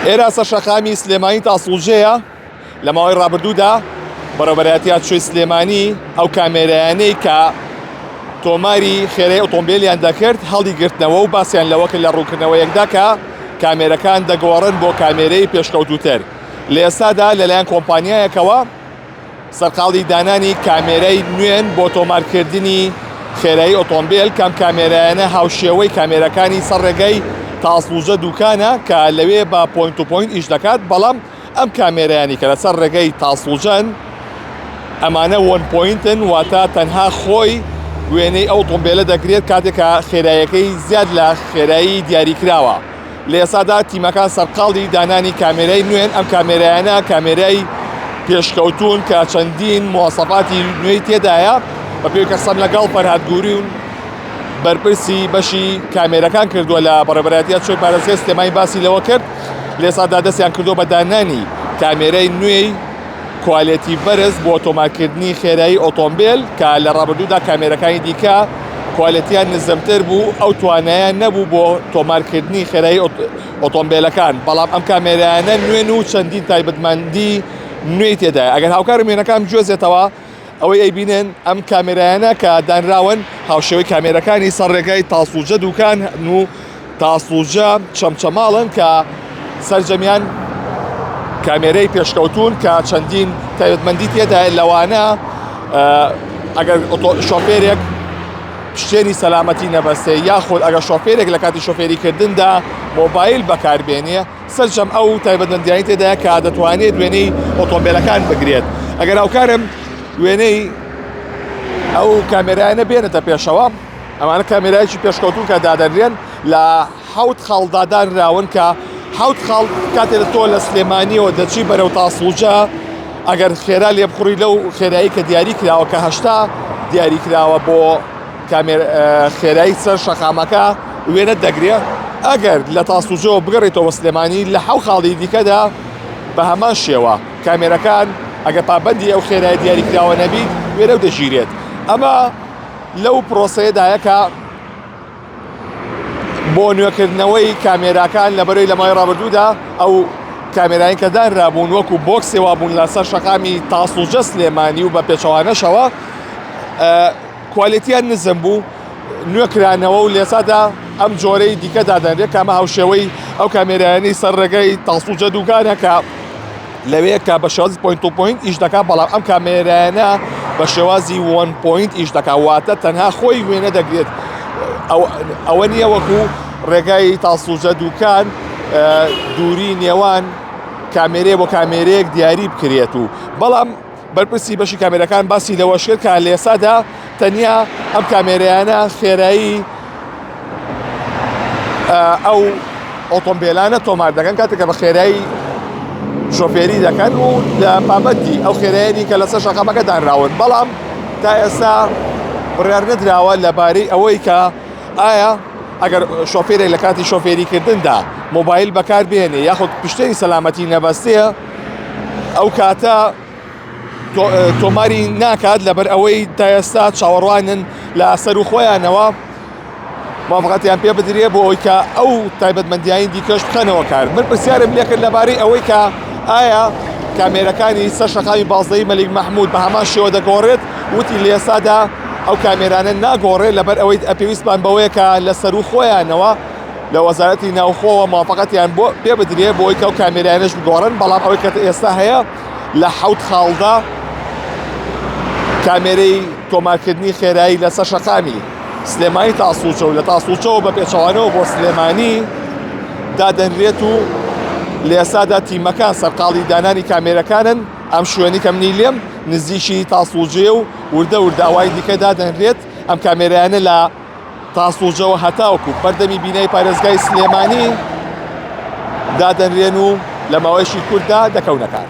ئێرە سەرشەقامی سلێمانی تاسوڵجەیە لە ماوەی ڕابردوودا بەڕێوەبەرایەتیات شوێی سلێمانی ئەو کامێرایانەی کە تۆماری خێرەی ئۆتۆمبیلیان دەکرد هەڵی گرتنەوە و باسییان لەوە کرد لە ڕووکردنەوەیەکدا کە کامێرەکان دەگۆڕن بۆ کامێرەی پێشکەوتوتر. لە ئێستادا لەلایەن کۆمپانیایەکەوە سەرقاڵی دانانی کامێرەی نوێن بۆ تۆمارکردنی خێرایی ئۆتۆمبیل کەم کامێرایانە هاوشێوەی کامێرەکانی سەر ڕێگەی تاسوڵجە دووکانە کە لەوێ بە پۆینت و پۆینت ئیش دەکات، بەڵام ئەم کامێرایانی کە لەسەر ڕێگەی تاسوڵجەن ئەمانە وەن پۆینتن، واتە تەنها خۆی وێنەی ئەو ئۆتۆمبیلە دەگرێت کاتێکە خێراییەکەی زیاد لە خێرایی دیاریکراوە. لە ئێستادا تیمەکان سەرقاڵی دانانی کامێرەی نوێن ئەم کامێرایانە کامێرای پێشکەوتون کە چەندین مواصفاتی نوێی تێدایە بە پێی کەسەم لەگەڵ فەرهادگووری و بەرپرسی بەشی کامێرەکان کردووە لە بەڕێوەبەرایەتیات شوێی پارێزگای سلێمانی باسی لەوە کرد. لە ئێستادا دەستیان کردووە بە دانانی کامێرەی نوێی کوالێتی بەرز بۆ تۆمارکردنی خێرایی ئۆتۆمبیل کە لە ڕابردوودا کامێرەکانی دیکە کوالەتیان نزمتر بوو، ئەو توانایان نەبوو بۆ تۆمارکردنی خێرایی ئۆتۆمبیلەکان، بەڵام ئەم کامێرایانە نوێن و چەندین تایبەتمەندی نوێی تێدایە. ئەگەر هاوکار وێنەکان بجوێزێتەوە ئەوەی ئەیبینن ئەم کامێرایانە کە دانراون هاوشێوەی کامێرەکانی سەر ڕێگای تاسوڵجە دووکان و تاسوڵجە چەمچەماڵن کە سەرجەمیان کامێرەی پێشکەوتون کە چەندین تایبەتمەندی تێدایە. لەوانە ئەگەر شۆفێرێک پشتێنی سەلامەتی نەبەستێ یاخود ئەگەر شۆفێرێک لە کاتی شۆفێریکردندا مۆبایل بەکاربێنێ سەرجەم ئەو تایبەتمەندیانی تێدایە کە دەتوانێت وێنەی ئۆتۆمبیلەکان بگرێت. ئەگەر هاوکارم وێنەی ئەو کامێرایانە بێنێتە پێشەوە، ئەمانە کامێرایکی پێشکەوتون کە دادەنرێن لە 7 خاڵدا دانراون کە 7 خاڵ کاتێک تۆ لە سلێمانیەوە دەچی بەرەو تاسوڵجە ئەگەر خێرا لێ بخوڕی لەو خێرایی کە دیاری کراوە کە 8 دیاری کراوە بۆ خێرایی سەر شەقامەکە وێنە دەگرێت. ئەگەر لە تاسوڵجەوە بگەڕێتەوە سلێمانی لە 7 خاڵی دیکەدا بە هەمان شێوە کامێرەکان ئەگەر پابەندی ئەو خێرایی دیاری کراوە نەبیت وێنە و دەژیرێت. ئەمە لەو پرۆسەیەدایە کە بۆ نوێکردنەوەی کامێراکان لە بەرەوەی لە ماوەی ڕابردوودا ئەو کامێرایان کە دانرابوون وەکو بۆکسێوا بوون لەسەر شەقامی تاسوڵجە سلێمانی و بە پێچەوانەشەوە کوالێتیان نزم بوو نوێکرانەوە و لێسادا ئەم جۆرەی دیکە دادەنرێت کە ئەمە هاوشێوەی ئەو کامێرایانی سەر ڕێگەی تاسوڵجە دووکانە کە لەوەیە کە بە شێوازی پۆینت و پۆینت ئیش دەکات، بەڵام ئەم کامێرایانە بە شێوازی وەن پۆینت ئیش دەکات، واتە تەنها خۆی وێنە دەگرێت. ئەوە نییە وەکو ڕێگای تاسوڵجە دووکان دووری نێوان کامێرەیە بۆ کامێرەیەک دیاری بکرێت و بەڵام بەرپرسی بەشی کامێرەکان باسی لەوە کرد کە لە ئێستادا تەنیا ئەم کامێرایانە خێرایی ئەو ئۆتۆمبیلانە تۆمار دەکەن کاتێککە بە خێرایی شۆفێری دەکەن و لە پابەتی ئەو خێرایانی کە لەسەر شەقامەکە دانراون، بەڵام تا ئێستا بڕیار نەدراوە لەبارەی ئەوەی کە ئایا ئەگەر شۆفێرێک لە کاتی شۆفێریکردندا مۆبایل بەکاربێنێ یاخود پشتێنی سەلامەتی نەبەستەیە ئەو کاتە تۆماری ناکات لەبەر ئەوەی تا ئێستا چاوەڕوانن لە سەر و خۆیانەوە موافقەتیان پێ بدرێ بۆ ئەوەی کە ئەو تایبەتمەندیانی دیکەش بخەنەوە کار. من پرسیارم لێ کرد لەبارەی ئەوەی کە ئایا کامێرەکانی سەر شەقامی بازرگەی مەلیک مەحموود بە هەمان شێوە دەگۆڕێت، وتی لە ئێستادا ئەو کامێرانە ناگۆڕێت لەبەر ئەوەی پێویستمان بەوەیە کە لە سەر و خۆیانەوە لە وەزارەتی ناوخۆوە موافقەتیان بۆ پێ بدرێ بۆ ئەوەی کە ئەو کامێرانەش بگۆڕن، بەڵام ئەوەی کە ئێستا هەیە لە 7 خاڵدا کامێرەی تۆمارکردنی خێرایی لەسەر شەقامی سلێمانی تاسوڵجە و لە تاسوڵجەوە بە پێچەوانەوە بۆ سلێمانی دادەنرێت و لە ئێستادا تیمەکان سەرقاڵی دانانی کامێرەکانن ئەم شوێنی کەم نیلێم نزیکی تاسوڵجێ و وردە ورداوای دیکە دادەنرێت. ئەم کامێرایانە لە تاسوڵجەوە هەتاوەکو بەردەمی بینایی پارێزگای سلێمانی دادەنرێن و لە ماوەیەکی کووردا دەکەونە کار.